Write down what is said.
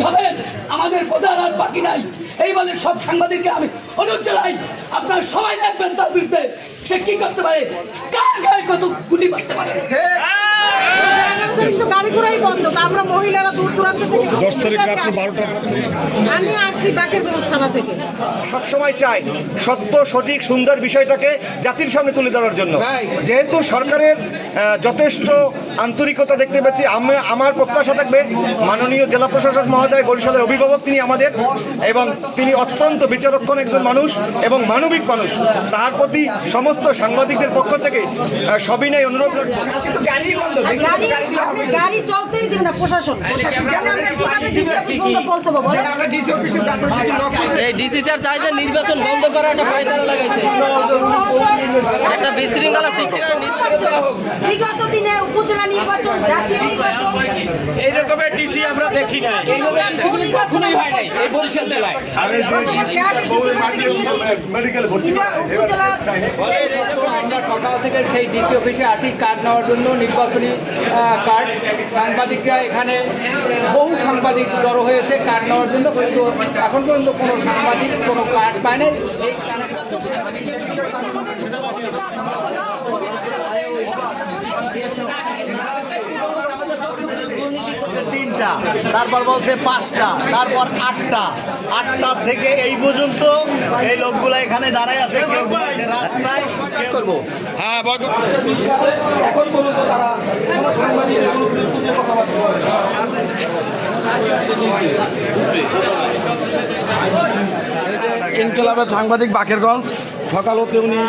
যাবেন, আমাদের বোঝার আর বাকি নাই। এই বলে সব সাংবাদিককে আমি অনুরোধ জানাই, আপনারা সবাই দেখবেন তার বিরুদ্ধে সে কি করতে পারে, কার গায়ে কত গুলি মারতে পারে। কিন্তু গাড়ি ঘোড়াই বন্ধ, আমরা মহিলারা দূর দূরান্ত থেকে 10 তারিখ রাত্রে 12টা আমি আসছি বাকেরগঞ্জ থানা থেকে। সবসময় চাই সত্য সঠিক সুন্দর বিষয়টাকে জাতির সামনে তুলে ধরার জন্য। যেহেতু সরকারের যথেষ্ট আন্তরিকতা দেখতে পাচ্ছি, আমার প্রত্যাশা থাকবে মাননীয় জেলা প্রশাসক মহোদয়, বরিশালের অভিভাবক তিনি আমাদের, এবং তিনি অত্যন্ত বিচারক্ষণ একজন মানুষ এবং মানবিক মানুষ। তার প্রতি সমস্ত সাংবাদিকদের পক্ষ থেকে সবিনয় অনুরোধ রাখবো। গাড়ি চলতেই দেবে না প্রশাসন। ডিসি স্যার চাইছে নির্বাচন বন্ধ করার একটা পায়তারা লাগাইছে, একটা বিশৃঙ্খলা সৃষ্টি করার বিগত দিনে উপজেলা নির্বাচন, জাতীয় নির্বাচন, এই রকমের ডিসি আমরা দেখি না, কখনোই হয় নাই এই বরিশাল জেলায়। আমরা সকাল থেকে সেই ডিসি অফিসে আসি কার্ড নেওয়ার জন্য, নির্বাচনী কার্ড। সাংবাদিকরা এখানে বহু সাংবাদিক জড়ো হয়েছে কার্ড নেওয়ার জন্য, কিন্তু এখন পর্যন্ত কোনো সাংবাদিক কোনো কার্ড পায় না। তিনটা, তারপর বলছে 5টা, তারপর 8টা থেকে এই পর্যন্ত এই লোকগুলো এখানে দাঁড়ায় আছে, কেউ ঘুমাচ্ছে রাস্তায়। কি করবো? হ্যাঁ এখন পর্যন্ত তারা কোনো সাংবাদিকের কোনো বিরুদ্ধে কথাবার্তা বলে না। ইনকিলাবের সাংবাদিক বাকেরগঞ্জ সকাল হতে উনি